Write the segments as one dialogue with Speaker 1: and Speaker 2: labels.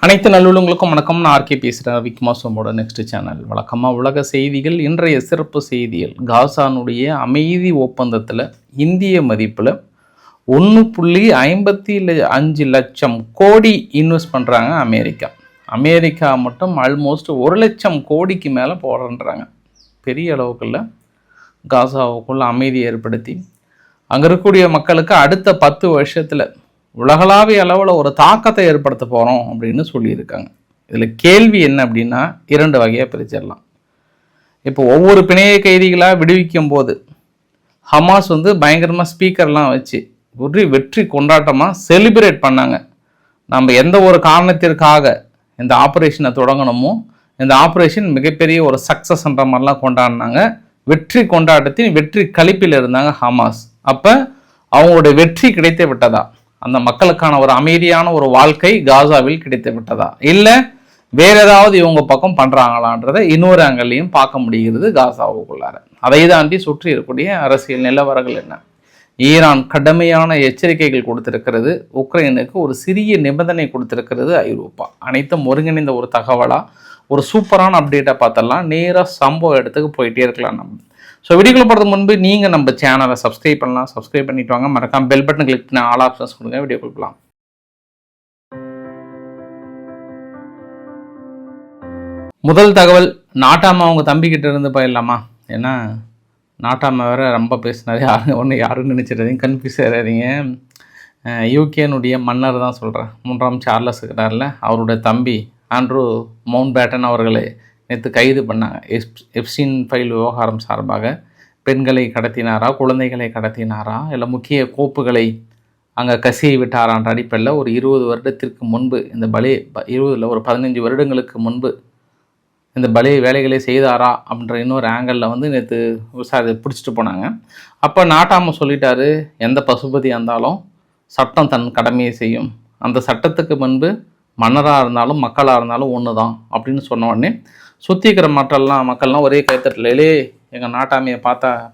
Speaker 1: அனைத்து நல்லுள்ளங்களுக்கும் வணக்கம். நான் ஆர்கே பேசுகிறேன். விக்மாசோமோட நெக்ஸ்ட் சேனல். வழக்கமாக உலக செய்திகள். இன்றைய சிறப்பு செய்திகள், காசானுடைய அமைதி ஒப்பந்தத்தில் இந்திய மதிப்பில் 1.55 லட்சம் கோடி இன்வெஸ்ட் பண்ணுறாங்க அமெரிக்கா மட்டும் ஆல்மோஸ்ட் 1 லட்சம் கோடிக்கு மேலே போடுறாங்க. பெரிய அளவுக்குள்ள காசாவுக்குள்ள அமைதி ஏற்படுத்தி அங்கே இருக்கக்கூடிய மக்களுக்கு அடுத்த 10 வருஷத்தில் உலகளாவிய அளவில் ஒரு தாக்கத்தை ஏற்படுத்த போகிறோம் அப்படின்னு சொல்லியிருக்காங்க. இதில் கேள்வி என்ன அப்படின்னா, 2 வகையாக பிரிச்சிடலாம். இப்போ ஒவ்வொரு பிணைய கைதிகளாக விடுவிக்கும் போது ஹமாஸ் பயங்கரமாக ஸ்பீக்கர்லாம் வச்சு ஒரு வெற்றி கொண்டாட்டமாக செலிப்ரேட் பண்ணாங்க. நம்ம எந்த ஒரு காரணத்திற்காக இந்த ஆப்ரேஷனை தொடங்கணுமோ இந்த ஆப்ரேஷன் மிகப்பெரிய ஒரு சக்ஸஸ்ன்ற மாதிரிலாம் கொண்டாடினாங்க. வெற்றி கொண்டாட்டத்தின் வெற்றி களிப்பில் இருந்தாங்க ஹமாஸ். அப்போ அவங்களுடைய வெற்றி கிடைத்து விட்டதா? அந்த மக்களுக்கான ஒரு அமைதியான ஒரு வாழ்க்கை காசாவில் கிடைத்து விட்டதா, இல்லை வேற ஏதாவது இவங்க பக்கம் பண்றாங்களான்றதை இன்னொரு ஆங்கிலையும் பார்க்க முடிகிறது காசாவுக்குள்ளார. அதை தாண்டி சுற்றி இருக்கக்கூடிய அரசியல் நிலவரங்கள் என்ன? ஈரான் கடுமையான எச்சரிக்கைகள் கொடுத்திருக்கிறது. உக்ரைனுக்கு ஒரு சிறிய நிபந்தனை கொடுத்திருக்கிறது ஐரோப்பா. அனைத்தும் ஒருங்கிணைந்த ஒரு தகவலா, ஒரு சூப்பரான அப்டேட்டை பார்த்தலாம். நேராக சம்பவ இடத்துக்கு போயிட்டே இருக்கலாம் நம்ம. ஸோ வீடியோக்குள்ள போகிறதுக்கு முன்பு நீங்கள் நம்ம சேனலை சப்ஸ்கிரைப் பண்ணலாம். சப்ஸ்கிரைப் பண்ணிட்டு வாங்க. மறக்காம பெல் பட்டன் கிளிக் பண்ணி ஆல் ஆப்ஷன்ஸ் கொடுங்க. வீடியோ கொடுக்கலாம். முதல் தகவல், நாட்டாம அவங்க தம்பிக்கிட்ட இருந்து போயிடலாமா? ஏன்னா நாட்டாம வேற ரொம்ப பேசினாரு. யாருன்னு நினச்சிடாதீங்க, கன்ஃபியூஸ் ஆகாதீங்க. யூகேனுடைய மன்னர் தான் சொல்கிறேன். 3ஆம் சார்லஸ் இருக்கிறார்ல, அவருடைய தம்பி ஆண்ட்ரூ மவுண்ட் பேட்டன் அவர்களை நேற்று கைது பண்ணாங்க. எப்ஸ்டீன் ஃபைல் விவகாரம் சார்பாக பெண்களை கடத்தினாரா, குழந்தைகளை கடத்தினாரா, இல்லை முக்கிய கோப்புகளை அங்கே கசியை விட்டாரான்ற அடிப்படையில் ஒரு 20 வருடத்திற்கு முன்பு இந்த பலே 20 ஒரு 15 வருடங்களுக்கு முன்பு இந்த பலே வேலைகளை செய்தாரா அப்படின்ற இன்னொரு ஆங்கிளில் நேற்று பிடிச்சிட்டு போனாங்க. அப்போ நாட்டாம சொல்லிட்டாரு, எந்த பசுபதியாக இருந்தாலும் சட்டம் தன் கடமையை செய்யும், அந்த சட்டத்துக்கு முன்பு மன்னராக இருந்தாலும் மக்களாக இருந்தாலும் ஒன்று தான் அப்படின்னு சொன்ன உடனே சுற்றி இருக்கிற மக்கள்லாம் ஒரே கைத்தட்டலே, எங்கள் நாட்டாமையை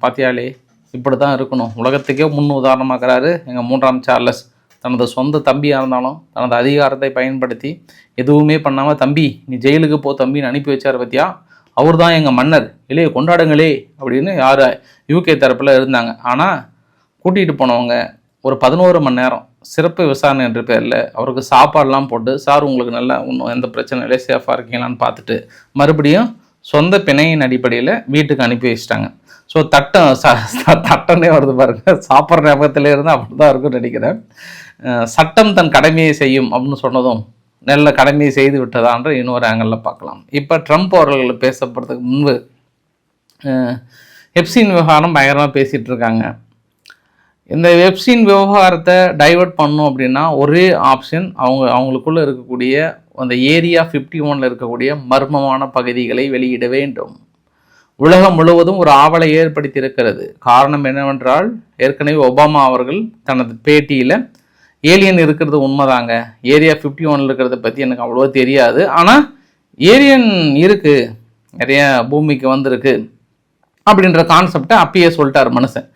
Speaker 1: பார்த்தியாலே இப்படி தான் இருக்கணும், உலகத்துக்கே முன் உதாரணமாக்குறாரு எங்கள் 3ஆம் சார்லஸ். தனது சொந்த தம்பியாக இருந்தாலும் தனது அதிகாரத்தை பயன்படுத்தி எதுவுமே பண்ணாமல், தம்பி நீ ஜெயிலுக்கு போ தம்பின்னு அனுப்பி வச்சார் பற்றியா, அவர் தான் எங்கள் மன்னர், இல்லையே கொண்டாடுங்களே அப்படின்னு யார் யூகே தரப்பில் இருந்தாங்க. ஆனால் கூட்டிகிட்டு போனவங்க ஒரு 11 மணி நேரம் சிறப்பு விசாரணை என்ற பேரில் அவருக்கு சாப்பாடெலாம் போட்டு, சார் உங்களுக்கு நல்லா ஒன்றும் எந்த பிரச்சனையும் இல்லை, சேஃபாக இருக்கீங்களான்னு பார்த்துட்டு மறுபடியும் சொந்த பிணையின் அடிப்படையில் வீட்டுக்கு அனுப்பி வச்சிட்டாங்க. ஸோ தட்டனே வருது பாருங்க, சாப்பிட்ற ஞாபகத்திலே இருந்து அப்படி தான் இருக்குன்னு நினைக்கிறேன். சட்டம் தன் கடமையை செய்யும் அப்படின்னு சொன்னதும் நல்ல கடமையை செய்து விட்டதான்ற இன்னொரு ஆங்கிளில் பார்க்கலாம். இப்போ ட்ரம்ப் அவர்கள் பேசப்படுறதுக்கு முன்பு எப்ஸ்டீன் விவகாரம் பயங்கரமாக பேசிகிட்டு இருக்காங்க. இந்த எப்ஸ்டீன் விவகாரத்தை டைவர்ட் பண்ணணும் அப்படின்னா ஒரே ஆப்ஷன், அவங்களுக்குள்ளே இருக்கக்கூடிய அந்த ஏரியா 51 இருக்கக்கூடிய மர்மமான பகுதிகளை வெளியிட வேண்டும். உலகம் முழுவதும் ஒரு ஆவலை ஏற்படுத்தி இருக்கிறது. காரணம் என்னவென்றால், ஏற்கனவே ஒபாமா அவர்கள் தனது பேட்டியில் ஏலியன் இருக்கிறது உண்மைதாங்க, ஏரியா 51 இருக்கிறத பற்றி எனக்கு அவ்வளோ தெரியாது, ஆனால் ஏலியன் இருக்குது, நிறைய பூமிக்கு வந்திருக்கு அப்படின்ற கான்செப்டை அப்பயே சொல்லிட்டார் மனுஷன்.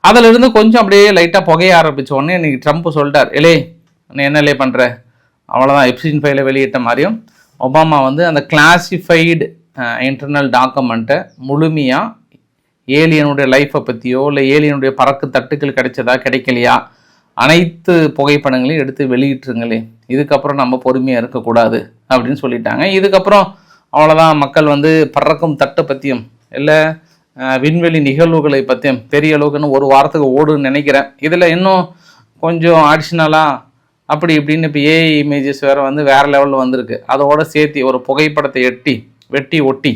Speaker 1: அதிலிருந்து கொஞ்சம் அப்படியே லைட்டாக புகைய ஆரம்பித்த உடனே இன்றைக்கி ட்ரம்ப் சொல்லிட்டார், நீ என்னலே பண்ணுற, அவ்வளோதான் எப்ஸ்டீன் ஃபைலை வெளியிட்ட மாதிரியும் ஒபாமா அந்த கிளாசிஃபைடு இன்டர்னல் டாக்குமெண்ட்டை முழுமையாக ஏலியனுடைய லைஃப்பை பற்றியோ இல்லை ஏலியனுடைய பறக்கு தட்டுக்கள் கிடைச்சதா கிடைக்கலையா அனைத்து புகைப்படங்களையும் எடுத்து வெளியிட்டுருங்களே, இதுக்கப்புறம் நம்ம பொறுமையாக இருக்கக்கூடாது அப்படின்னு சொல்லிட்டாங்க. இதுக்கப்புறம் அவ்வளோதான், மக்கள் பறக்கும் தட்டை பற்றியும் இல்லை விண்வெளி நிகழ்வுகளை பற்றியும் பெரிய அளவுக்குன்னு ஒரு வாரத்துக்கு ஓடுன்னு நினைக்கிறேன். இதில் இன்னும் கொஞ்சம் அடிஷ்னலாக அப்படி இப்படின்னு இப்போ ஏஐ இமேஜஸ் வேறு வேறு லெவலில் வந்திருக்கு. அதோட சேர்த்து ஒரு புகைப்படத்தை வெட்டி ஒட்டி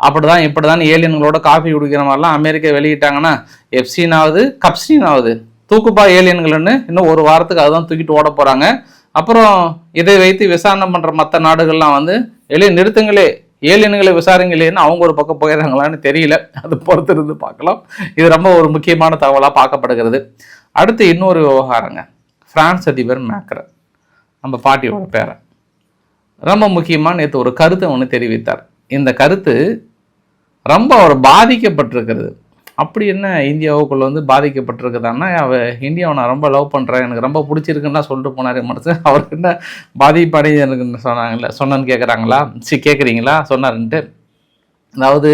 Speaker 1: இப்படி தான் ஏலியன்களோட காஃபி குடிக்கிற மாதிரிலாம் அமெரிக்கா வெளியிட்டாங்கன்னா, எப்ஸ்டீனாவது கப்ஸ்டீனாவது தூக்குப்பா ஏலியன்கள்னு இன்னும் ஒரு வாரத்துக்கு அதுதான் தூக்கிட்டு ஓட போகிறாங்க. அப்புறம் இதை வைத்து விசாரணை பண்ணுற மற்ற நாடுகள்லாம் நிறுத்துங்களே, ஏலியன்களை விசாரிங்களேன்னு அவங்க ஒரு பக்கம் போயிடுறாங்களான்னு தெரியல. அது பொறுத்திருந்து பார்க்கலாம். இது ரொம்ப ஒரு முக்கியமான தகவலாக பார்க்கப்படுகிறது. அடுத்து இன்னொரு விவகாரங்க, பிரான்ஸ் அதிபர் மேக்ரன், நம்ம பாட்டியோட பேரை, ரொம்ப முக்கியமாக நேற்று ஒரு கருத்தை ஒன்று தெரிவித்தார். இந்த கருத்து ரொம்ப ஒரு பாதிக்கப்பட்டிருக்கிறது. அப்படி என்ன இந்தியாவுக்குள்ளே வந்து பாதிக்கப்பட்டிருக்குதான்னா, இந்தியாவை நான் ரொம்ப லவ் பண்ணுறேன், எனக்கு ரொம்ப பிடிச்சிருக்குன்னு தான் சொல்லிட்டு போனார் மனசு. அவருக்கு என்ன பாதிப்படைஞ்சுன்னு சொன்னேன்னு கேட்குறாங்களா? கேட்குறீங்களா சொன்னாருன்ட்டு. அதாவது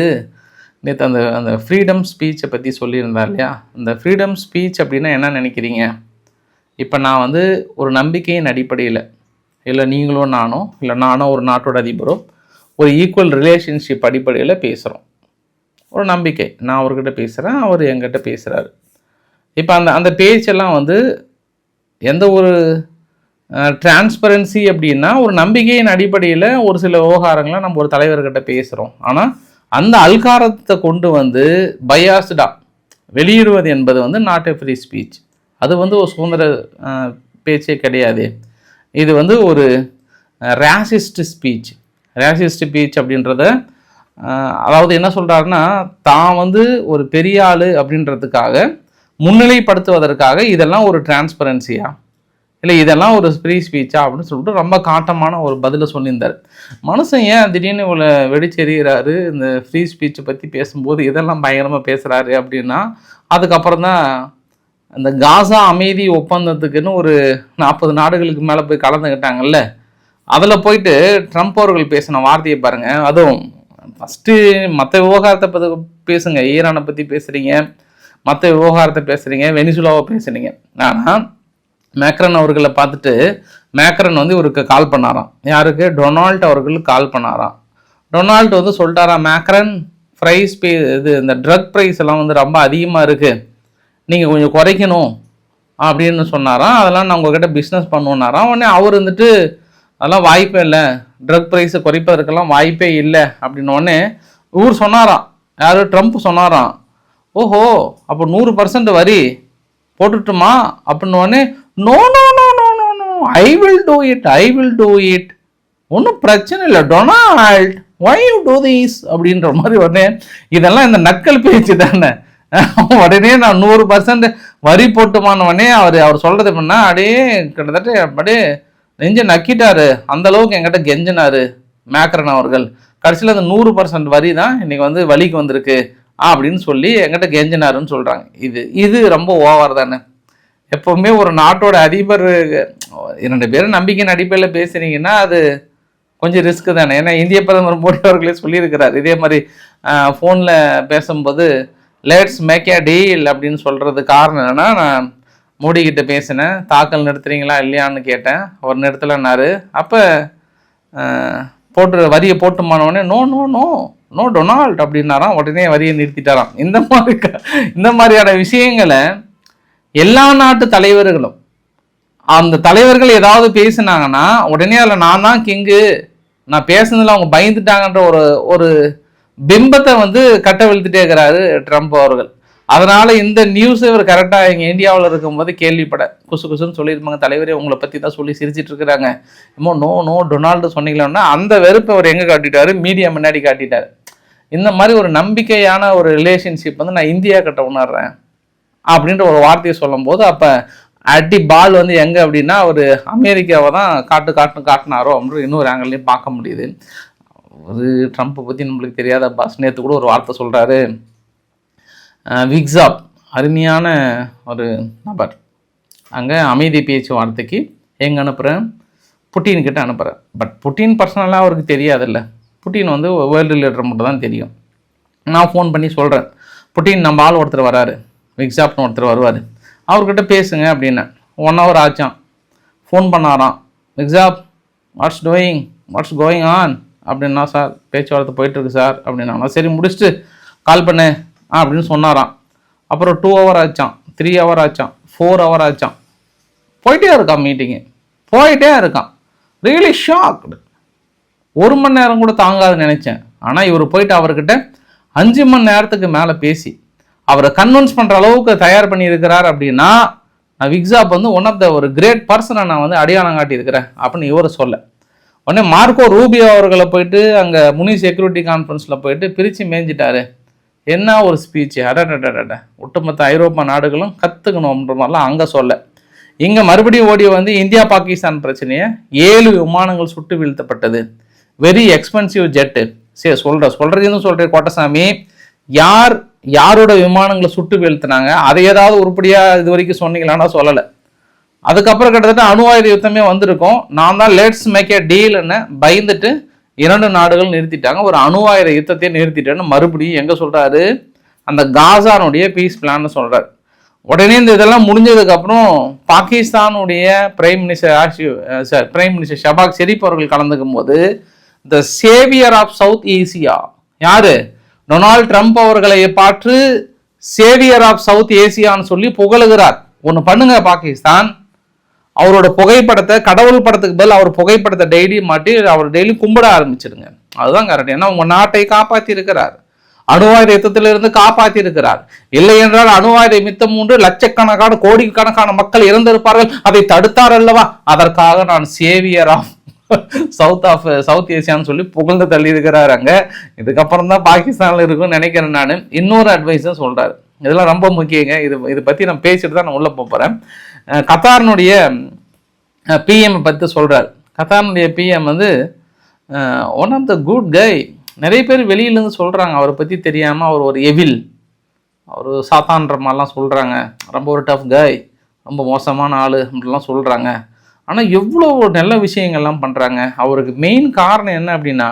Speaker 1: நேற்று அந்த ஃப்ரீடம் ஸ்பீச்சை பற்றி சொல்லியிருந்தார் இல்லையா? இந்த ஃப்ரீடம் ஸ்பீச் அப்படின்னா என்ன நினைக்கிறீங்க? இப்போ நான் வந்து ஒரு நம்பிக்கையின் அடிப்படையில், இல்லை நீங்களோ நானோ, இல்லை நானோ ஒரு நாட்டோட அதிபரோ ஒரு ஈக்குவல் ரிலேஷன்ஷிப் அடிப்படையில் பேசுகிறோம். ஒரு நம்பிக்கை, நான் அவர்கிட்ட பேசுகிறேன், அவர் என்கிட்ட பேசுகிறாரு. இப்போ அந்த பேச்செல்லாம் வந்து எந்த ஒரு டிரான்ஸ்பரன்சி அப்படின்னா, ஒரு நம்பிக்கையின் அடிப்படையில் ஒரு சில விவகாரங்களை நம்ம ஒரு தலைவர்கிட்ட பேசுகிறோம். ஆனால் அந்த அல்காரத்தை கொண்டு வந்து பயாஸ்டாக வெளியிடுவது என்பது வந்து நாட் எ ஃப்ரீ ஸ்பீச். அது வந்து ஒரு சுதந்திர பேச்சே கிடையாது. இது வந்து ஒரு ரேசிஸ்ட் ஸ்பீச். ரேசிஸ்ட் ஸ்பீச் அப்படின்றத அதாவது என்ன சொல்கிறாருன்னா, தான் வந்து ஒரு பெரிய ஆள் அப்படின்றதுக்காக முன்னிலைப்படுத்துவதற்காக இதெல்லாம் ஒரு டிரான்ஸ்பரன்சியா, இல்லை இதெல்லாம் ஒரு ஃப்ரீ ஸ்பீச்சா அப்படின்னு சொல்லிட்டு ரொம்ப காட்டமான ஒரு பதிலை சொல்லியிருந்தார். மனுஷன் ஏன் திடீர்னு இவ்வளோ வெடிச்செறிகிறாரு இந்த ஃப்ரீ ஸ்பீச்சை பற்றி பேசும்போது இதெல்லாம் பயங்கரமாக பேசுகிறாரு அப்படின்னா, அதுக்கப்புறம் தான் இந்த காசா அமைதி ஒப்பந்தத்துக்குன்னு ஒரு 40 நாடுகளுக்கு மேலே போய் கலந்துக்கிட்டாங்கல்ல, அதில் போயிட்டு ட்ரம்ப் அவர்கள் பேசின வார்த்தையை பாருங்கள். அதுவும் ஃபஸ்ட்டு மற்ற விவகாரத்தை பற்றி பேசுங்க, ஈரானை பற்றி பேசுகிறீங்க, மற்ற விவகாரத்தை பேசுகிறீங்க, வெனிசுலாவை பேசுகிறீங்க. ஆனால் மேக்ரன் அவர்களை பார்த்துட்டு மேக்ரன் வந்து இவருக்கு கால் பண்ணாராம். யாருக்கு? டொனால்ட் அவர்களுக்கு கால் பண்ணாராம். டொனால்ட் வந்து சொல்லிட்டாராம், மேக்ரன் ப்ரைஸ் இந்த ட்ரக் ப்ரைஸ் எல்லாம் வந்து ரொம்ப அதிகமாக இருக்குது, நீங்கள் கொஞ்சம் குறைக்கணும் அப்படின்னு சொன்னாராம். அதெல்லாம் நான் உங்ககிட்ட பிஸ்னஸ் பண்ணுவோன்னாராம். உடனே அவர் வந்துட்டு அதெல்லாம் வாய்ப்பே இல்லை, ட்ரக் ப்ரைஸை குறைப்பதற்கெல்லாம் வாய்ப்பே இல்லை அப்படின்னோடனே இவர் சொன்னாராம், யார்? ட்ரம்ப் சொன்னாராம், ஓஹோ அப்போ 100% வரி போட்டுட்டுமா அப்படின்னோடனே, no no no no no no I will do it ஒன்றும் பிரச்சனை இல்லை Donald, why you do this அப்படின்ற மாதிரி. உடனே இதெல்லாம் இந்த நக்கல் பேச்சு தானே, உடனே நான் 100% வரி போட்டுமான உடனே அவர் சொல்கிறது பண்ணால் அப்படியே கிட்டத்தட்ட அப்படியே நெஞ்ச நக்கிட்டாரு. அந்த அளவுக்கு என்கிட்ட கெஞ்சினாரு மேக்ரன் அவர்கள். கடைசியில் அந்த 100% வரி தான் இன்னைக்கு வந்து வழிக்கு வந்திருக்கு அப்படின்னு சொல்லி என்கிட்ட கெஞ்சினாருன்னு சொல்கிறாங்க. இது ரொம்ப ஓவர் தானே. எப்போவுமே ஒரு நாட்டோட அதிபர் 2 பேரும் நம்பிக்கையின் அடிப்படையில் பேசுகிறீங்கன்னா அது கொஞ்சம் ரிஸ்க்கு தானே. ஏன்னா இந்திய பிரதமர் மோடி அவர்களே சொல்லியிருக்கிறார், இதே மாதிரி ஃபோனில் பேசும்போது லெட்ஸ் மேக் ஏ டீல் அப்படின்னு சொல்கிறது காரணம் என்னென்னா, நான் மோடிக்கிட்ட பேசினேன், தாக்கல் நிறுத்துறீங்களா இல்லையான்னு கேட்டேன், அவர் நிறுத்தலைன்னாரு. அப்போ வரியை போட்டுமானவொடனே no no no no Donald அப்படின்னாராம். உடனே வரியை நிறுத்திட்டாராம். இந்த மாதிரியான விஷயங்களை எல்லா நாட்டு தலைவர்களும், அந்த தலைவர்கள் ஏதாவது பேசினாங்கன்னா உடனே அதில் நான் தான் கிங்கு, நான் பேசுனதில் அவங்க பயந்துட்டாங்கன்ற ஒரு பிம்பத்தை வந்து கட்டவிழ்த்துட்டே இருக்கிறாரு ட்ரம்ப் அவர்கள். அதனால் இந்த நியூஸ் இவர் கரெக்டாக எங்கள் இந்தியாவில் இருக்கும்போது கேள்விப்பட குசுன்னு சொல்லியிருப்பாங்க, தலைவரே உங்களை பற்றி தான் சொல்லி சிரிச்சிட்டு இருக்கிறாங்க, இன்னும் நோ டொனால்டு சொன்னீங்களா, அந்த வெறுப்பை அவர் எங்கே காட்டிட்டாரு? மீடியா முன்னாடி காட்டிட்டார். இந்த மாதிரி ஒரு நம்பிக்கையான ஒரு ரிலேஷன்ஷிப் வந்து நான் இந்தியா கிட்ட உணர்றேன் அப்படின்ற ஒரு வார்த்தையை சொல்லும் போது, அப்போ அடி பால் வந்து எங்கே அப்படின்னா அவர் அமெரிக்காவை தான் காட்டினாரோ அப்படின்ற இன்னொரு ஆங்கிள்லையும் பார்க்க முடியுது. ஒரு ட்ரம்ப்பை பற்றி நம்மளுக்கு தெரியாத பாஸ் நேற்று கூட ஒரு வார்த்தை சொல்கிறாரு, விக்ஸாப் அருமையான ஒரு நபர், அங்கே அமைதி பேச்சுவார்த்தைக்கு எங்கே அனுப்புகிறேன்? புட்டின்கிட்ட அனுப்புகிறேன். பட் புட்டின் பர்சனலாக அவருக்கு தெரியாதில்ல, புட்டின் வந்து வேர்ல்டு லீடர் மட்டும் தான் தெரியும். நான் ஃபோன் பண்ணி சொல்கிறேன், புட்டின் நம்ம ஆள் ஒருத்தர் வராரு, விக்ஸாப்னு ஒருத்தர் வருவார், அவர்கிட்ட பேசுங்க அப்படின்னு. 1 hour ஆச்சான். ஃபோன் பண்ணாராம், விக்ஸாப் வாட்ஸ் கோயிங் ஆன் அப்படின்னா, சார் பேச்சுவார்த்தை போயிட்டுருக்கு சார் அப்படின்னா. சரி முடிச்சுட்டு கால் பண்ணு அப்படின்னு சொன்னாராம். அப்புறம் 2 hour ஆச்சான், 3 hour ஆச்சான், 4 hour ஆச்சான். போயிட்டே இருக்கான், மீட்டிங்கு போயிட்டே இருக்கான். Really shocked. 1 மணி நேரம் கூட தாங்காதுன்னு நினச்சேன். ஆனால் இவர் போயிட்டு அவர்கிட்ட 5 மணி நேரத்துக்கு மேலே பேசி அவரை கன்வின்ஸ் பண்ணுற அளவுக்கு தயார் பண்ணியிருக்கிறார் அப்படின்னா, விக்ஸாப் வந்து ஒன் ஆஃப் த ஒரு கிரேட் பர்சனை நான் வந்து அடையாளம் காட்டியிருக்கிறேன் அப்படின்னு இவரை சொல்ல. உடனே மார்க்கோ ரூபியோ அவர்களை போயிட்டு அங்கே முனி செக்யூரிட்டி கான்ஃபரன்ஸில் போயிட்டு பிரித்து மேய்ஞ்சிட்டாரு. என்ன ஒரு ஸ்பீச்சு! அடடடட, ஒட்டுமொத்த ஐரோப்பா நாடுகளும் கற்றுக்கணும்ன்ற மாதிரிலாம் அங்கே சொல்ல. இங்கே மறுபடியும் ஓடி வந்து இந்தியா பாகிஸ்தான் பிரச்சனையை 7 விமானங்கள் சுட்டு வீழ்த்தப்பட்டது, வெரி எக்ஸ்பென்சிவ் ஜெட்டு. சரி சொல்கிறேன்னு சொல்கிறேன் கோட்டசாமி, யார் யாரோட விமானங்களை சுட்டு வீழ்த்தினாங்க, அதை ஏதாவது உருப்படியாக இது வரைக்கும் சொன்னீங்களான்னா சொல்லலை. அதுக்கப்புறம் கிட்டத்தட்ட அணு ஆயுத யுத்தமே வந்திருக்கும். நான் தான் லெட்ஸ் மேக் ஏ டீல்னு பயந்துட்டு 2 நாடுகள் நிறுத்திட்டாங்க. ஒரு அணு ஆயுத யுத்தத்தையே நிறுத்திட்டேன்னு மறுபடியும் எங்கே சொல்கிறாரு, அந்த காசானுடைய பீஸ் பிளான்னு சொல்கிறார். உடனே இந்த இதெல்லாம் முடிஞ்சதுக்கப்புறம் பாகிஸ்தானுடைய பிரைம் மினிஸ்டர் ஷபாக் ஷெரீப் அவர்கள் கலந்துக்கும் போது the saviour of South Asia யாரு, டொனால்ட் ட்ரம்ப் அவர்களை பார்த்து சேவியர் ஆஃப் சவுத் ஏசியான்னு சொல்லி புகழுகிறார். ஒன்று பண்ணுங்க பாகிஸ்தான், அவரோட புகைப்படத்தை, கடவுள் படத்துக்கு பதில் அவர் புகைப்படத்தை டெய்லி மாட்டி அவர் டெய்லி கும்பிட ஆரம்பிச்சிருங்க. அதுதான் கரெக்ட். ஏன்னா உங்க நாட்டை காப்பாற்றி இருக்கிறார், அணுவாயுத யுத்தத்திலிருந்து காப்பாற்றி இருக்கிறார். இல்லை என்றால் அணுவாயுத யுத்தம் 3 லட்சக்கணக்கான கோடிக்கணக்கான மக்கள் இறந்திருப்பார்கள். அதை தடுத்தார் அல்லவா, அதற்காக நான் சேவியர் ஆஃப் சவுத் ஏசியான்னு சொல்லி புகழ்ந்து தள்ளி இருக்கிறார் அங்க. இதுக்கப்புறம் தான் பாகிஸ்தான்ல இருக்குன்னு நினைக்கிறேன். நான் இன்னொரு அட்வைஸும் சொல்றாரு, இதெல்லாம் ரொம்ப முக்கியங்க. இது பத்தி நான் பேசிட்டு தான் நான் உள்ள போறேன். கத்தாரினுடைய பிஎம் பற்றி சொல்றாரு. கத்தாரினுடைய பிஎம் வந்து ஒன் ஆஃப் த குட் கை. நிறைய பேர் வெளியிலேருந்து சொல்கிறாங்க அவரை பற்றி தெரியாமல் அவர் ஒரு எவில், அவர் சாத்தான்ற மாதிரிலாம் சொல்கிறாங்க, ரொம்ப ஒரு டஃப் கை, ரொம்ப மோசமான ஆள் அப்படிலாம் சொல்கிறாங்க. ஆனால் எவ்வளோ நல்ல விஷயங்கள்லாம் பண்ணுறாங்க. அவருக்கு மெயின் காரணம் என்ன அப்படின்னா,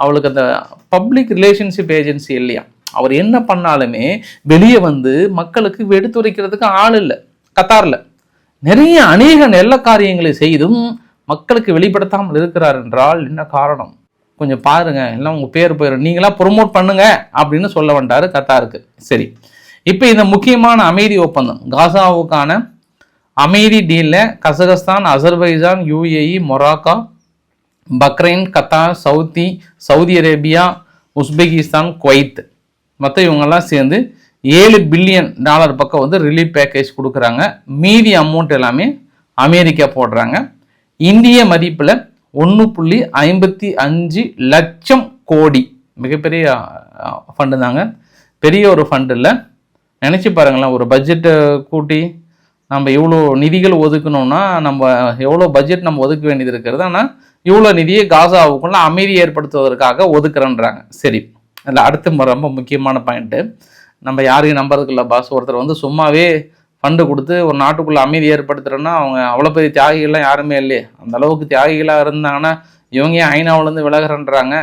Speaker 1: அவளுக்கு அந்த பப்ளிக் ரிலேஷன்ஷிப் ஏஜென்சி இல்லையா. அவர் என்ன பண்ணாலுமே வெளியே வந்து மக்களுக்கு எடுத்துரைக்கிறதுக்கு ஆள் இல்லை. கத்தாரில் நிறைய அநேக நல்ல காரியங்களை செய்தும் மக்களுக்கு வெளிப்படுத்தாமல் இருக்கிறார் என்றால் என்ன காரணம் கொஞ்சம் பாருங்க. எல்லாம் உங்கள் பேர் போயிடும், நீங்களாம் ப்ரொமோட் பண்ணுங்க அப்படின்னு சொல்ல வேண்டாரு கத்தாருக்கு. சரி, இப்போ இந்த முக்கியமான அமைதி ஒப்பந்தம், காசாவுக்கான அமைதி டீலில் Kazakhstan, Azerbaijan, UAE, Morocco, Bahrain, Qatar, Saudi Arabia, Uzbekistan, Kuwait மற்ற இவங்கெல்லாம் சேர்ந்து $7 பில்லியன் பக்கம் வந்து ரிலீஃப் பேக்கேஜ் கொடுக்குறாங்க. மீதி அமௌண்ட் எல்லாமே அமெரிக்கா போடுறாங்க. இந்திய மதிப்பில் 1.55 லட்சம் கோடி, மிகப்பெரிய ஃபண்டு தாங்க, பெரிய ஒரு ஃபண்டு இல்லை. நினச்சி பாருங்களேன், ஒரு பட்ஜெட்டை கூட்டி நம்ம இவ்வளோ நிதிகள் ஒதுக்கணும்னா நம்ம எவ்வளோ பட்ஜெட் நம்ம ஒதுக்க வேண்டியது இருக்கிறது. ஆனால் இவ்வளோ நிதியை காசாவுக்குள்ள அமைதி ஏற்படுத்துவதற்காக ஒதுக்குறேன்றாங்க. சரி, அதில் அடுத்து ரொம்ப முக்கியமான பாயிண்ட்டு, நம்ம யாரையும் நம்புறதுக்கு இல்லை பாஸ். ஒருத்தர் வந்து சும்மாவே ஃபண்டு கொடுத்து ஒரு நாட்டுக்குள்ளே அமைதி ஏற்படுத்துகிறோன்னா அவங்க அவ்வளோ பெரிய தியாகிகள்லாம் யாருமே இல்லையே. அந்த அளவுக்கு தியாகிகளாக இருந்தாங்கன்னா இவங்க ஏன் ஐநாவிலேருந்து விலகிறன்றாங்க.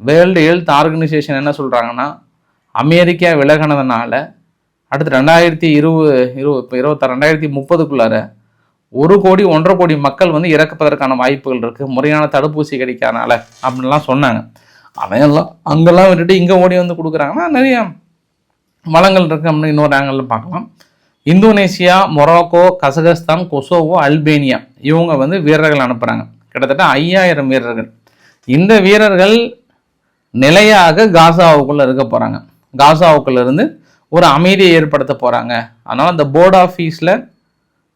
Speaker 1: வேர்ல்டு ஹெல்த் ஆர்கனைசேஷன் என்ன சொல்கிறாங்கன்னா, அமெரிக்கா விலகினதுனால அடுத்து 2030 1 கோடி 1.5 கோடி மக்கள் வந்து இறக்கப்பதற்கான வாய்ப்புகள் இருக்குது, முறையான தடுப்பூசி கிடைக்காதனால அப்படின்லாம் சொன்னாங்க. அதையெல்லாம் அங்கெல்லாம் விட்டுட்டு இங்கே ஓடி வந்து கொடுக்குறாங்கன்னா நிறைய வளங்கள் இருக்குது அப்படின்னு இன்னொரு ஆங்கிளில் பார்க்கலாம். Indonesia, Morocco, Kazakhstan, Kosovo, Albania இவங்க வந்து வீரர்கள் அனுப்புகிறாங்க. கிட்டத்தட்ட 5000 வீரர்கள். இந்த வீரர்கள் நிலையாக காசாவுக்குள்ளே இருக்க போகிறாங்க. காசாவுக்குள்ளேருந்து ஒரு அமைதியை ஏற்படுத்த போகிறாங்க. அதனால் அந்த போர்ட் ஆஃபீஸில்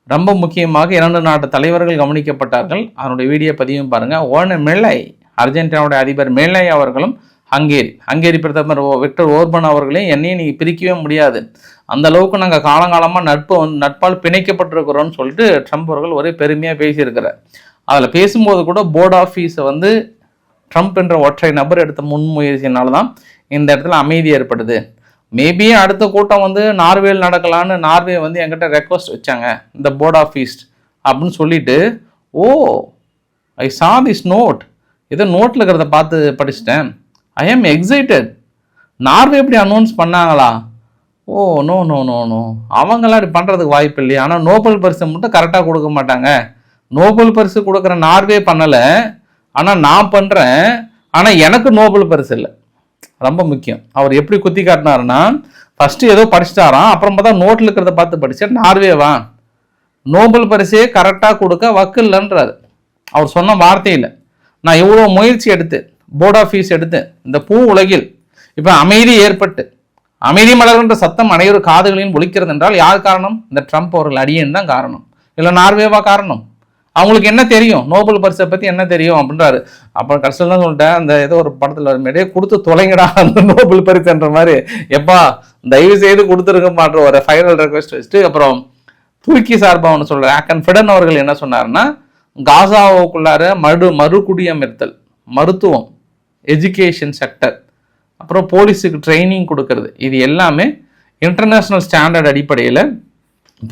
Speaker 1: ரொம்ப முக்கியமாக 2 நாட்டு தலைவர்கள் கவனிக்கப்பட்டார்கள். அதனுடைய வீடியோ பதிவும் பாருங்கள். ஒன்று மிலை, அர்ஜென்டினாவுடைய அதிபர் மிலை அவர்களும் ஹங்கேரி பிரதமர் விக்டர் ஓர்பன் அவர்களையும் என்னையும் நீங்கள் பிரிக்கவே முடியாது, அந்த அளவுக்கு நாங்கள் காலங்காலமாக நட்பால் பிணைக்கப்பட்டிருக்கிறோன்னு சொல்லிட்டு ட்ரம்ப் அவர்கள் ஒரே பெருமையாக பேசியிருக்கிறார். அதில் பேசும்போது கூட போர்ட் ஆஃபீஸை வந்து ட்ரம்ப் என்ற ஒற்றை நபர் எடுத்த முன்முயற்சியினால தான் இந்த இடத்துல அமைதி ஏற்படுது. மேபி அடுத்த கூட்டம் வந்து நார்வேல் நடக்கலான்னு நார்வே வந்து என்கிட்ட ரெக்வஸ்ட் வச்சாங்க இந்த போர்ட் ஆஃபீஸ் அப்படின்னு சொல்லிட்டு, ஓ ஐ சா திஸ் நோட், ஏதோ நோட்டில் இருக்கிறத பார்த்து படிச்சுட்டேன், ஐ ஆம் எக்ஸைட்டட். நார்வே எப்படி அனௌன்ஸ் பண்ணாங்களா? Oh no no no no, அவங்களாம் இப்படி பண்ணுறதுக்கு வாய்ப்பு இல்லையா. ஆனால் நோபல் பரிசு மட்டும் கரெக்டாக கொடுக்க மாட்டாங்க. நோபல் பரிசு கொடுக்குற நார்வே பண்ணலை, ஆனால் நான் பண்ணுறேன், ஆனால் எனக்கு நோபல் பரிசு இல்லை. ரொம்ப முக்கியம். அவர் எப்படி குத்தி காட்டினாருன்னா, ஃபஸ்ட்டு ஏதோ படிச்சுட்டாராம், அப்புறம் பார்த்தா நோட்டில் இருக்கிறத பார்த்து படித்தா நார்வேவா நோபல் பரிசே கரெக்டாக கொடுக்க வக்கு இல்லைன்றாரு. அவர் சொன்ன வார்த்தையில் நான் எவ்வளோ முயற்சி எடுத்து போர்ட் ஆஃப் ஃபீஸ் எடுத்து இந்த பூ உலகில் இப்போ அமைதி ஏற்பட்டு அமைதி மலர்கின்ற சத்தம் அனைவரும் காதுகளையும் ஒலிக்கிறது என்றால் யார் காரணம்? இந்த ட்ரம்ப் அவர்கள் அடியேன் தான் காரணம், இல்லை நார்வேவா காரணம்? அவங்களுக்கு என்ன தெரியும், நோபல் பரிசை பற்றி என்ன தெரியும் அப்படின்றாரு. அப்புறம் கடைசியில் தான் சொல்லிட்டேன், அந்த ஏதோ ஒரு படத்தில் மேடையே கொடுத்து தொலைங்கடா அந்த நோபல் பரிசுன்ற மாதிரி, எப்பா தயவு செய்து கொடுத்துருக்க மாட்டோம் ஒரு ஃபைனல் ரெக்வெஸ்ட் வச்சுட்டு. அப்புறம் துருக்கி சார்பாக ஒன்று சொல்கிறார், ஆக்கன் ஃபிடன் அவர்கள் என்ன சொன்னார்னா, காசாவுக்குள்ளார மறுகுடியமர்த்தல், மருத்துவம், எஜுகேஷன் செக்டர், அப்புறம் போலீஸுக்கு ட்ரைனிங் கொடுக்கறது, இது எல்லாமே இன்டர்நேஷ்னல் ஸ்டாண்டர்ட் அடிப்படையில்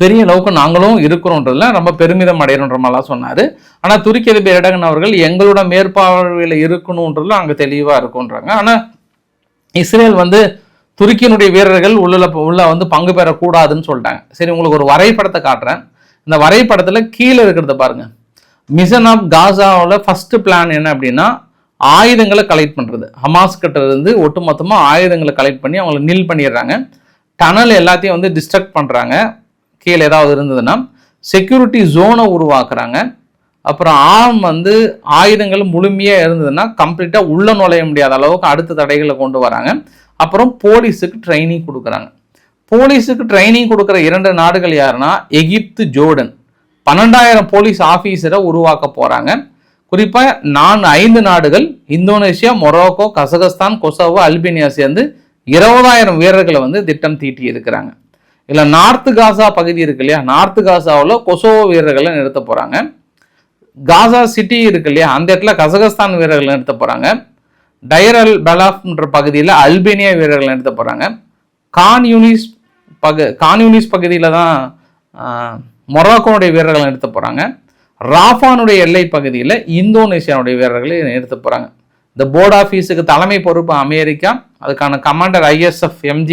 Speaker 1: பெரிய அளவுக்கு நாங்களும் இருக்கிறோன்றதுல ரொம்ப பெருமிதம் அடையணுன்ற மாதிரிலாம் சொன்னார். ஆனால் துருக்கி அதிபர் எர்டகன் அவர்கள் எங்களோட மேற்பார்வையில் இருக்கணுன்றதுல அங்கே தெளிவாக இருக்குன்றாங்க. ஆனால் இஸ்ரேல் வந்து துருக்கியினுடைய வீரர்கள் உள்ள வந்து பங்கு பெறக்கூடாதுன்னு சொல்லிட்டாங்க. சரி, உங்களுக்கு ஒரு வரைபடத்தை காட்டுறேன். இந்த வரைபடத்தில் கீழே இருக்கிறத பாருங்கள். மிஷன் ஆஃப் காசாவில் ஃபஸ்ட்டு பிளான் என்ன அப்படின்னா ஆயுதங்களை கலெக்ட் பண்ணுறது. ஹமாஸ் கிட்ட இருந்து ஒட்டுமொத்தமாக ஆயுதங்களை கலெக்ட் பண்ணி அவங்களை நில் பண்ணிடுறாங்க. டனல் எல்லாத்தையும் வந்து டிஸ்ட்ரக்ட் பண்ணுறாங்க. கீழே ஏதாவது இருந்ததுன்னா செக்யூரிட்டி ஜோனை உருவாக்குறாங்க. அப்புறம் ஆர்ம் வந்து ஆயுதங்கள் முழுமையாக இருந்ததுன்னா கம்ப்ளீட்டாக உள்ள நுழைய முடியாத அளவுக்கு அடுத்த தடைகளை கொண்டு வராங்க. அப்புறம் போலீஸுக்கு ட்ரைனிங் கொடுக்குறாங்க. போலீஸுக்கு ட்ரைனிங் கொடுக்குற 2 நாடுகள் யாருன்னா எகிப்து, ஜோர்டன். 12,000 போலீஸ் ஆஃபீஸரை உருவாக்க போகிறாங்க. குறிப்பாக 5 நாடுகள் Indonesia, Morocco, Kazakhstan, Kosovo, Albania சேர்ந்து 20,000 வீரர்களை வந்து திட்டம் தீட்டி இருக்கிறாங்க. இல்லை நார்த்து காசா பகுதி இருக்கு இல்லையா, நார்த்து காசாவில் கொசோவோ வீரர்களை நிறுத்த போகிறாங்க. காசா சிட்டி இருக்கு இல்லையா, அந்த இடத்துல கசகஸ்தான் வீரர்களை நிறுத்த போகிறாங்க. டைர் அல் பலாஃப்ன்ற பகுதியில் அல்பேனியா வீரர்களை நிறுத்த போகிறாங்க. கான்யூனிஸ் பகுதியில் தான் மொராக்கோனுடைய வீரர்களை நிறுத்த போகிறாங்க. ராஃபானுடைய எல்லை பகுதியில் இந்தோனேஷியாவுடைய வீரர்களை நிறுத்த போகிறாங்க. இந்த போர்டு ஆஃபீஸுக்கு தலைமை பொறுப்பு அமெரிக்கா. அதுக்கான கமாண்டர் ISF MG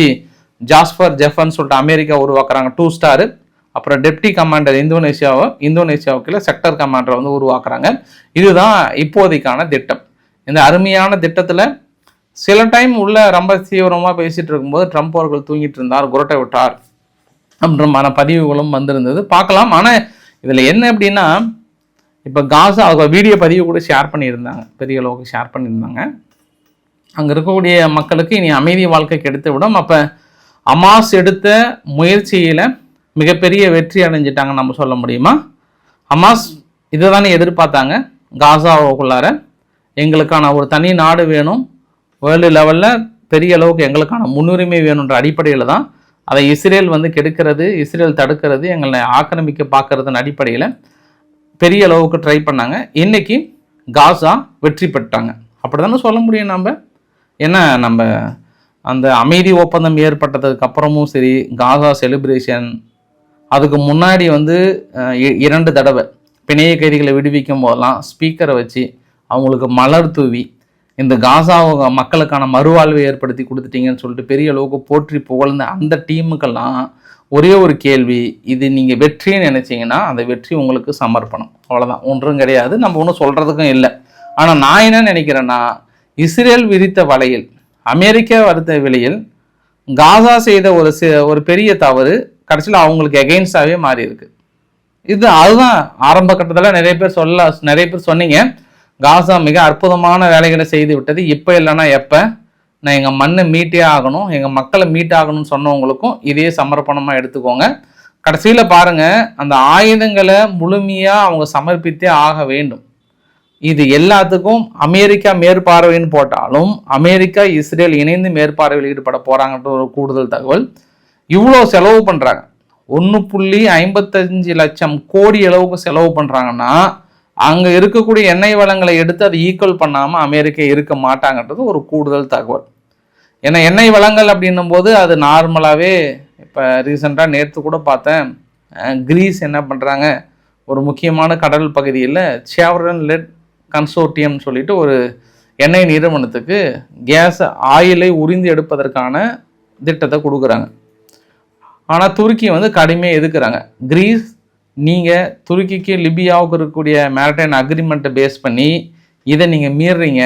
Speaker 1: ஜாஸ்பர் ஜெஃபன் சொல்லிட்டு அமெரிக்கா உருவாக்குறாங்க, 2 ஸ்டார். அப்புறம் டெப்டி கமாண்டர் இந்தோனேஷியாவுக்குள்ள செக்டர் கமாண்டரை வந்து உருவாக்குறாங்க. இதுதான் இப்போதைக்கான திட்டம். இந்த அருமையான திட்டத்தில் சில டைம் உள்ள ரொம்ப தீவிரமாக பேசிகிட்டு இருக்கும்போது ட்ரம்ப் அவர்கள் தூங்கிட்டு இருந்தார், குரட்டை விட்டார் அப்படின்ற பதிவுகளும் வந்திருந்தது, பார்க்கலாம். ஆனால் இதில் என்ன அப்படின்னா, இப்போ காசா அவங்க வீடியோ பதிவு கூட ஷேர் பண்ணியிருந்தாங்க, பெரிய அளவுக்கு ஷேர் பண்ணியிருந்தாங்க. அங்கே இருக்கக்கூடிய மக்களுக்கு இனி அமைதி வாழ்க்கை கிடைத்து விடும். அப்போ ஹமாஸ் எடுத்த முயற்சியில் மிகப்பெரிய வெற்றி அடைஞ்சிட்டாங்க நம்ம சொல்ல முடியுமா? ஹமாஸ் இதை தானே எதிர்பார்த்தாங்க. காசாவுக்குள்ளார எங்களுக்கான ஒரு தனி நாடு வேணும், வேர்ல்டு லெவலில் பெரிய அளவுக்கு எங்களுக்கான முன்னுரிமை வேணுன்ற அடிப்படையில் தான் அதை இஸ்ரேல் வந்து கெடுக்கிறது, இஸ்ரேல் தடுக்கிறது, எங்களை ஆக்கிரமிக்க பார்க்கறதுன்னு அடிப்படையில் பெரிய அளவுக்கு ட்ரை பண்ணாங்க. இன்னைக்கு காசா வெற்றி பெற்றாங்க, அப்படி தானே சொல்ல முடியும் நம்ம. ஏன்னா நம்ம அந்த அமைதி ஒப்பந்தம் ஏற்பட்டதுக்கு அப்புறமும் சரி, காசா செலிப்ரேஷன், அதுக்கு முன்னாடி வந்து 2 தடவை பிணைய கைதிகளை விடுவிக்கும் போதெல்லாம் ஸ்பீக்கரை வச்சு அவங்களுக்கு மலர் தூவி இந்த காசா மக்களுக்கான மறுவாழ்வை ஏற்படுத்தி கொடுத்துட்டீங்கன்னு சொல்லிட்டு பெரிய அளவுக்கு போற்றி புகழ்ந்த அந்த டீமுக்கெல்லாம் ஒரே ஒரு கேள்வி, இது நீங்கள் வெற்றின்னு நினச்சிங்கன்னா அந்த வெற்றி உங்களுக்கு சமர்ப்பணம், அவ்வளோதான், ஒன்றும் கிடையாது. நம்ம ஒன்றும் சொல்கிறதுக்கும் இல்லை. ஆனால் நான் என்ன நினைக்கிறேன்னா, இஸ்ரேல் விரித்த வலையில், அமெரிக்கா வருத்த விலையில் காசா செய்த ஒரு பெரிய தவறு கடைசியில் அவங்களுக்கு எகெயின்ஸ்டாகவே மாறி இருக்கு. அதுதான் ஆரம்ப கட்டத்தில் நிறைய பேர் சொன்னீங்க, காசா மிக அற்புதமான வேலைகளை செய்து விட்டது, இப்போ இல்லைன்னா எப்போ, நான் எங்கள் மண்ணை மீட்டே ஆகணும், எங்கள் மக்களை மீட் ஆகணும்னு சொன்னவங்களுக்கும் இதே சமர்ப்பணமாக எடுத்துக்கோங்க. கடைசியில் பாருங்கள், அந்த ஆயுதங்களை முழுமையாக அவங்க சமர்ப்பித்தே ஆக வேண்டும். இது எல்லாத்துக்கும் அமெரிக்கா மேற்பார்வைன்னு போட்டாலும் அமெரிக்கா இஸ்ரேல் இணைந்து மேற்பார்வையில் ஈடுபட போகிறாங்கன்ற ஒரு கூடுதல் தகவல். இவ்வளோ செலவு பண்ணுறாங்க, 1.55 லட்சம் கோடி அளவுக்கு செலவு பண்ணுறாங்கன்னா அங்கே இருக்கக்கூடிய எண்ணெய் வளங்களை எடுத்து அதை ஈக்குவல் பண்ணாமல் அமெரிக்கா இருக்க மாட்டாங்கன்றது ஒரு கூடுதல் தகவல். ஏன்னா எண்ணெய் வளங்கள் அப்படின்னும் போது அது நார்மலாகவே, இப்போ ரீசெண்டாக நேற்று கூட பார்த்தேன், கிரீஸ் என்ன பண்ணுறாங்க, ஒரு முக்கியமான கடல் பகுதியில் சேவரன் லெட் கன்சோர்டியம் சொல்லிட்டு ஒரு எண்ணெய் நிறுவனத்துக்கு ஆயிலை உறிந்து எடுப்பதற்கான திட்டத்தை கொடுக்குறாங்க. ஆனால் துருக்கி வந்து கடுமையாக எதுக்குறாங்க. கிரீஸ், நீங்கள் துருக்கிக்கு லிபியாவுக்கு இருக்கக்கூடிய மேரிடைம் அக்ரிமெண்ட்டை பேஸ் பண்ணி இதை நீங்கள் மீறுறீங்க,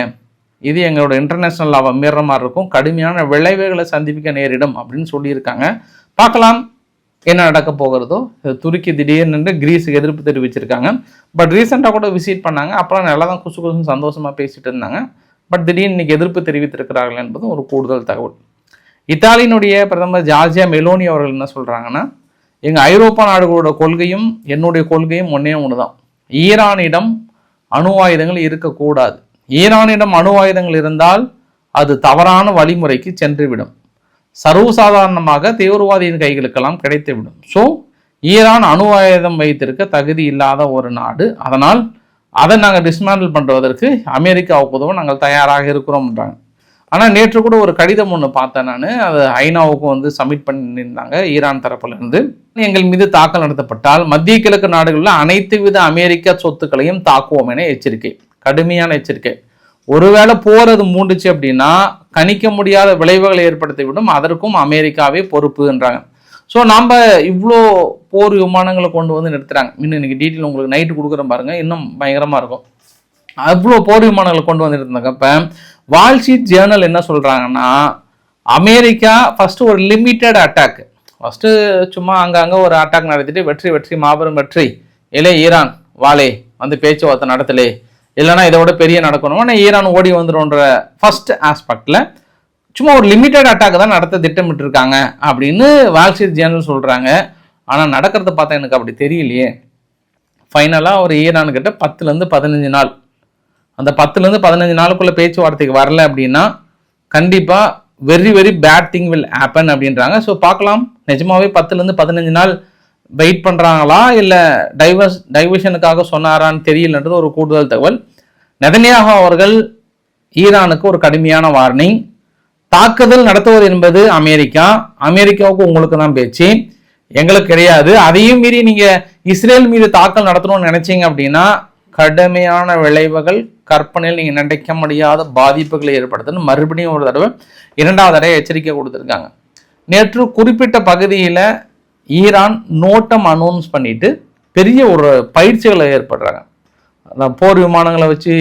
Speaker 1: இது எங்களோட இன்டர்நேஷ்னல் லாவை மீறுற மாதிரி இருக்கும், கடுமையான விளைவுகளை சந்திப்பிக்க நேரிடும் அப்படின்னு சொல்லியிருக்காங்க. பார்க்கலாம் என்ன நடக்க போகிறதோ. துருக்கி திடீர்னு கிரீஸுக்கு எதிர்ப்பு தெரிவிச்சிருக்காங்க. பட் ரீசெண்டாக கூட விசிட் பண்ணாங்க, அப்புறம் நல்லா தான் குசு சந்தோஷமாக பேசிட்டு இருந்தாங்க. பட் திடீர்னு இன்னைக்கு எதிர்ப்பு தெரிவித்திருக்கிறார்கள் என்பது ஒரு கூடுதல் தகவல். இத்தாலியினுடைய பிரதமர் ஜார்ஜியா மெலோனி அவர்கள் என்ன சொல்கிறாங்கன்னா, எங்கள் ஐரோப்பா நாடுகளோட கொள்கையும் என்னுடைய கொள்கையும் ஒன்று தான், ஈரானிடம் அணு ஆயுதங்கள் இருக்கக்கூடாது. ஈரானிடம் அணு ஆயுதங்கள் இருந்தால் அது தவறான வழிமுறைக்கு சென்றுவிடும், சர்வசாதாரணமாக தீவிரவாதியின் கைகளுக்கெல்லாம் கிடைத்துவிடும். ஸோ ஈரான் அணு ஆயுதம் வைத்திருக்க தகுதி இல்லாத ஒரு நாடு, அதனால் அதை நாங்கள் டிஸ்மேண்டில் பண்ணுவதற்கு அமெரிக்காவுக்கு உதவ நாங்கள் தயாராக இருக்கிறோம்ன்றாங்க. ஆனால் நேற்று கூட ஒரு கடிதம் ஒன்று பார்த்தேன் நான், அது ஐநாவுக்கும் வந்து சப்மிட் பண்ணியிருந்தாங்க ஈரான் தரப்புலேருந்து. எங்கள் மீது தாக்கல் நடத்தப்பட்டால் மத்திய கிழக்கு நாடுகளில் அனைத்து வித அமெரிக்க சொத்துக்களையும் தாக்குவோம் என எச்சரிக்கை, கடுமையான எச்சரிக்கை. ஒருவேளை போறது மூண்டுச்சு அப்படின்னா கணிக்க முடியாத விளைவுகளை ஏற்படுத்திவிடும், அதற்கும் அமெரிக்காவே பொறுப்புன்றாங்க. ஸோ நம்ம இவ்வளோ போர் விமானங்களை கொண்டு வந்து நிறுத்துறாங்க. இன்னும் இன்னைக்கு டீட்டெயில் உங்களுக்கு நைட்டு கொடுக்குறேன் பாருங்க, இன்னும் பயங்கரமாக இருக்கும். அவ்வளோ போர் விமானங்களை கொண்டு வந்து நிறுத்தினாங்க. இப்போ வால் ஸ்ட்ரீட் ஜேர்னல் என்ன சொல்கிறாங்கன்னா, அமெரிக்கா ஃபஸ்ட்டு ஒரு லிமிட்டட் அட்டாக், ஃபஸ்ட்டு சும்மா அங்கங்கே ஒரு அட்டாக் நடத்திட்டு வெற்றி மாபெரும் வெற்றி, இல்லை ஈரான் வாலே வந்து பேச்சுவார்த்தை நடத்தலே, இல்லைனா இதை விட பெரிய நடக்கணும், ஆனால் ஈரான் ஓடி வந்துடும்ன்ற ஃபர்ஸ்ட் ஆஸ்பெக்டில் சும்மா ஒரு லிமிட்டட் அட்டாக் தான் நடத்த திட்டமிட்டுருக்காங்க அப்படின்னு வால் ஸ்ட்ரீட் ஜேர்னல் சொல்கிறாங்க. ஆனால் நடக்கிறத பார்த்தா எனக்கு அப்படி தெரியலையே. ஃபைனலாக ஒரு ஈரான்கிட்ட 10லேருந்து 15 நாள், அந்த 10லேருந்து 15 நாளுக்குள்ளே பேச்சுவார்த்தைக்கு வரல அப்படின்னா கண்டிப்பாக very bad thing will happen அப்படின்றாங்க. ஸோ பார்க்கலாம், நிஜமாவே 10லேருந்து 15 நாள் வெயிட் பண்ணுறாங்களா இல்லை டைவர்ஷனுக்காக சொன்னாரான்னு தெரியலன்றது ஒரு கூடுதல் தகவல். நெதன்யாகு அவர்கள் ஈரானுக்கு ஒரு கடுமையான வார்னிங், தாக்குதல் நடத்துவது என்பது அமெரிக்காவுக்கு உங்களுக்கு தான் பேச்சு, எங்களுக்கு கிடையாது. அதையும் மீறி நீங்கள் இஸ்ரேல் மீது தாக்கல் நடத்தணும்னு நினைச்சீங்க அப்படின்னா கடுமையான விளைவுகள், கற்பனையில் நீங்கள் நினைக்க முடியாத பாதிப்புகளை ஏற்படுத்தணும். மறுபடியும் ஒரு தடவை 2வது தடவை எச்சரிக்கை கொடுத்துருக்காங்க. நேற்று குறிப்பிட்ட பகுதியில் ஈரான் நோட்டம் அனௌன்ஸ் பண்ணிட்டு பெரிய ஒரு பயிற்சிகளை ஏற்படுறாங்க. போர் விமானங்களை வச்சு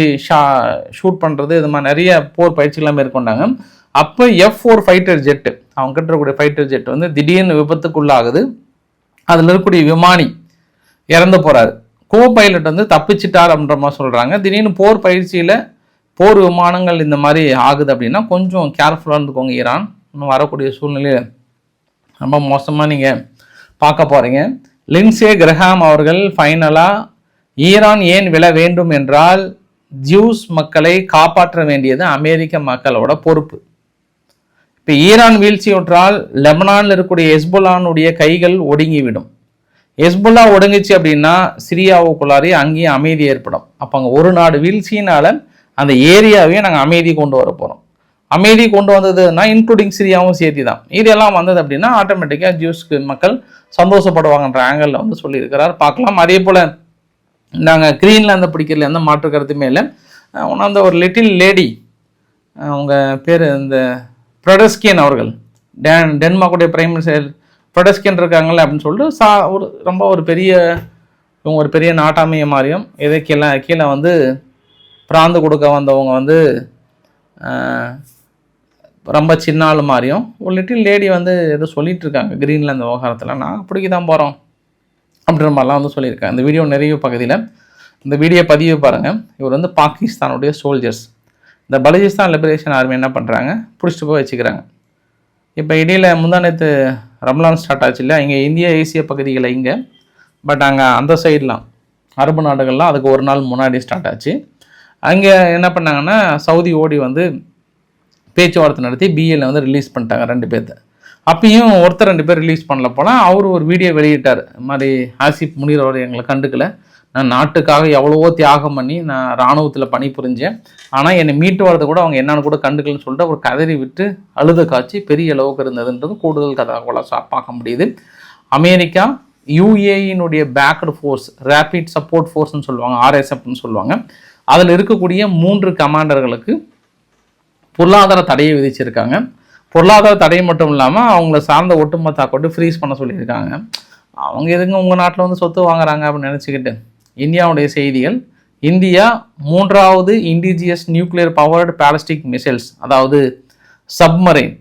Speaker 1: ஷூட் பண்ணுறது, இது மாதிரி நிறைய போர் பயிற்சிகள்லாம் மேற்கொண்டாங்க. அப்போ F-4 ஃபைட்டர் ஜெட்டு, அவங்க கிட்ட இருக்கக்கூடிய ஃபைட்டர் ஜெட் வந்து திடீர்னு விபத்துக்குள்ளாகுது. அதில் இருக்கக்கூடிய விமானி இறந்து போகிறாரு, கோ பைலட் வந்து தப்பிச்சிட்டார் அப்படின்ற மாதிரி சொல்கிறாங்க. திடீர்னு போர் பயிற்சியில் போர் விமானங்கள் இந்த மாதிரி ஆகுது அப்படின்னா கொஞ்சம் கேர்ஃபுல்லாக இருந்துக்கோங்க. ஈரான் இன்னும் வரக்கூடிய சூழ்நிலையில் ரொம்ப மோசமாக நீங்கள் பார்க்க போகிறீங்க. லின்சே கிரஹாம் அவர்கள் ஃபைனலாக ஈரான் ஏன் விழ வேண்டும் என்றால் ஜூஸ் மக்களை காப்பாற்ற வேண்டியது அமெரிக்க மக்களோட பொறுப்பு. இப்போ ஈரான் வீழ்ச்சியுற்றால் லெபனானில் இருக்கக்கூடிய ஹெஸ்புல்லானுடைய கைகள் ஒடுங்கிவிடும். ஹெஸ்புல்லா ஒடுங்குச்சு அப்படின்னா சிரியாவுக்குள்ளாரே அங்கேயும் அமைதி ஏற்படும். அப்போ அங்கே ஒரு நாடு வீழ்ச்சியினால அந்த ஏரியாவையும் நாங்கள் அமைதி கொண்டு வர போகிறோம். அமைதி கொண்டு வந்ததுன்னா இன்க்ளூடிங் சிரியாவும் சேர்த்தி தான். இதெல்லாம் வந்தது அப்படின்னா ஆட்டோமேட்டிக்காக ஜூஸ்க்கு மக்கள் சந்தோஷப்படுவாங்கன்ற ஆங்கிளில் வந்து சொல்லியிருக்கிறார். பார்க்கலாம். அதே போல் நாங்கள் கிரீன்லாந்தை பிடிக்கிறதுல எந்த மாற்று கருத்துமே இல்லை. அந்த ஒரு லிட்டில் லேடி, அவங்க பேர் இந்த ப்ரொடஸ்கியன் அவர்கள், டென்மார்க்குடைய பிரைம் மினிஸ்டர் ப்ரொடஸ்கியன் இருக்காங்கல்ல அப்படின்னு சொல்லிட்டு ஒரு பெரிய நாட்டாமைய மாதிரியும் எதை கீழே வந்து பிராந்து கொடுக்க வந்தவங்க வந்து ரொம்ப சின்ன ஆள் மாதிரியும் ஒரு லிட்டில் லேடி வந்து ஏதோ சொல்லிட்டு இருக்காங்க கிரீன்லாந்து விவகாரத்தில். நாங்கள் பிடிக்க தான் போகிறோம் அப்படின்ற மாதிரிலாம் வந்து சொல்லியிருக்காங்க. இந்த வீடியோ நிறைய பகுதியில் இந்த வீடியோ பதிவு பாருங்கள். இவர் வந்து பாகிஸ்தானுடைய சோல்ஜர்ஸ், இந்த பலுச்சிஸ்தான் லிபரேஷன் ஆர்மி என்ன பண்ணுறாங்க, பிடிச்சிட்டு போய் வச்சுக்கிறாங்க. இப்போ இடையில் முந்தானத்து ரம்லான் ஸ்டார்ட் ஆச்சு இல்லை, இங்கே இந்திய ஏசிய பகுதிகளை இங்கே, பட் அங்கே அந்த சைட்லாம் அரபு நாடுகள்லாம் அதுக்கு ஒரு நாள் முன்னாடி ஸ்டார்ட் ஆச்சு. அங்கே என்ன பண்ணாங்கன்னா சவுதி ஓடி வந்து பேச்சுவார்த்தை நடத்தி பிஏல வந்து ரிலீஸ் பண்ணிட்டாங்க 2 பேர்த்த. அப்பயும் ஒருத்தர் 2 பேர் ரிலீஸ் பண்ணல போல அவர் ஒரு வீடியோ வெளியிட்டார். இது மாதிரி ஆசிப் முனீர் அவர் எங்களை கண்டுக்கல, நான் நாட்டுக்காக எவ்வளவோ தியாகம் பண்ணி நான் இராணுவத்தில் பணி புரிஞ்சேன், ஆனால் என்னை மீட்டு வரது கூட அவங்க என்னன்னு கூட கண்டுக்கலன்னு சொல்லிட்டு அவர் கதறி விட்டு அழுத காட்சி பெரிய அளவுக்கு இருந்ததுன்றது கூடுதல் தகவலாக பார்க்க முடியுது. அமெரிக்கா யுஏஇனுடைய பேக்டு ஃபோர்ஸ், ரேபிட் சப்போர்ட் ஃபோர்ஸ்ன்னு சொல்லுவாங்க, RSFன்னு சொல்லுவாங்க, அதில் இருக்கக்கூடிய 3 கமாண்டர்களுக்கு பொருளாதார தடையை விதிச்சிருக்காங்க. பொருளாதார தடை மட்டும் இல்லாமல் அவங்கள சார்ந்த ஒட்டுமொத்த அக்கௌண்ட்டு ஃப்ரீஸ் பண்ண சொல்லியிருக்காங்க. அவங்க எதுங்க உங்கள் நாட்டில் வந்து சொத்து வாங்குறாங்க அப்படின்னு நினச்சிக்கிட்டு. இந்தியாவுடைய செய்திகள், இந்தியா 3வது indigenous nuclear powered ballistic missiles, அதாவது சப்மரைன்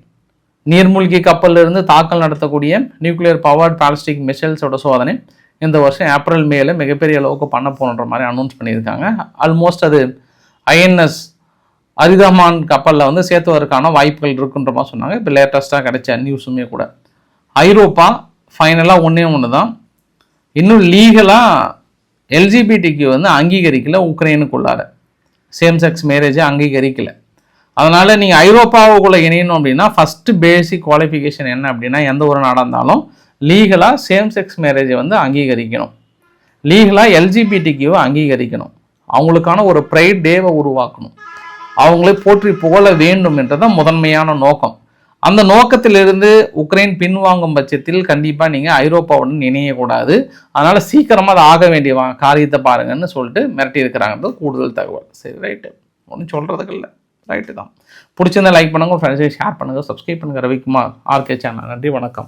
Speaker 1: நீர்மூழ்கி கப்பலிருந்து தாக்கல் நடத்தக்கூடிய நியூக்ளியர் பவர்டு பேலஸ்டிக் மிசைல்ஸோட சோதனை இந்த வருஷம் ஏப்ரல் மேல மிகப்பெரிய அளவுக்கு பண்ண போன்ற மாதிரி அனௌன்ஸ் பண்ணியிருக்காங்க. ஆல்மோஸ்ட் அது INS அரிதமான் கப்பலில் வந்து சேர்த்துவதற்கான வாய்ப்புகள் இருக்குன்ற மாதிரி சொன்னாங்க. இப்போ லேட்டஸ்ட்டாக கிடைச்ச நியூஸுமே கூட. ஐரோப்பா ஃபைனலாக ஒன்று தான், இன்னும் லீகலாக LGBTக்கு வந்து அங்கீகரிக்கல உக்ரைனுக்குள்ளார, சேம் செக்ஸ் மேரேஜை அங்கீகரிக்கலை. அதனால் நீங்கள் ஐரோப்பாவுக்குள்ளே இணையணும் அப்படின்னா ஃபஸ்ட்டு பேசிக் குவாலிஃபிகேஷன் என்ன அப்படின்னா எந்த ஒரு நாடாக இருந்தாலும் லீகலாக சேம் செக்ஸ் மேரேஜை வந்து அங்கீகரிக்கணும், லீகலாக LGBTக்கு அங்கீகரிக்கணும், அவங்களுக்கான ஒரு ப்ரைட் டேவை உருவாக்கணும். அவங்களே போற்றி புகழ வேண்டும் என்றதான் முதன்மையான நோக்கம். அந்த நோக்கத்திலிருந்து உக்ரைன் பின்வாங்கும் பட்சத்தில் கண்டிப்பாக நீங்கள் ஐரோப்பாவுடன் இணையக்கூடாது. அதனால் சீக்கிரமாக அது ஆக வேண்டிய காரியத்தை பாருங்கன்னு சொல்லிட்டு மிரட்டி இருக்கிறாங்கிறது கூடுதல் தகவல். சரி, ரைட்டு, ஒன்றும் சொல்கிறதுக்கு இல்லை, ரைட்டு தான். பிடிச்சிருந்தா லைக் பண்ணுங்கள், ஃப்ரெண்ட்ஸை ஷேர் பண்ணுங்கள், சப்ஸ்கிரைப் பண்ணுங்கள். Ravikumar, RK channel. நன்றி, வணக்கம்.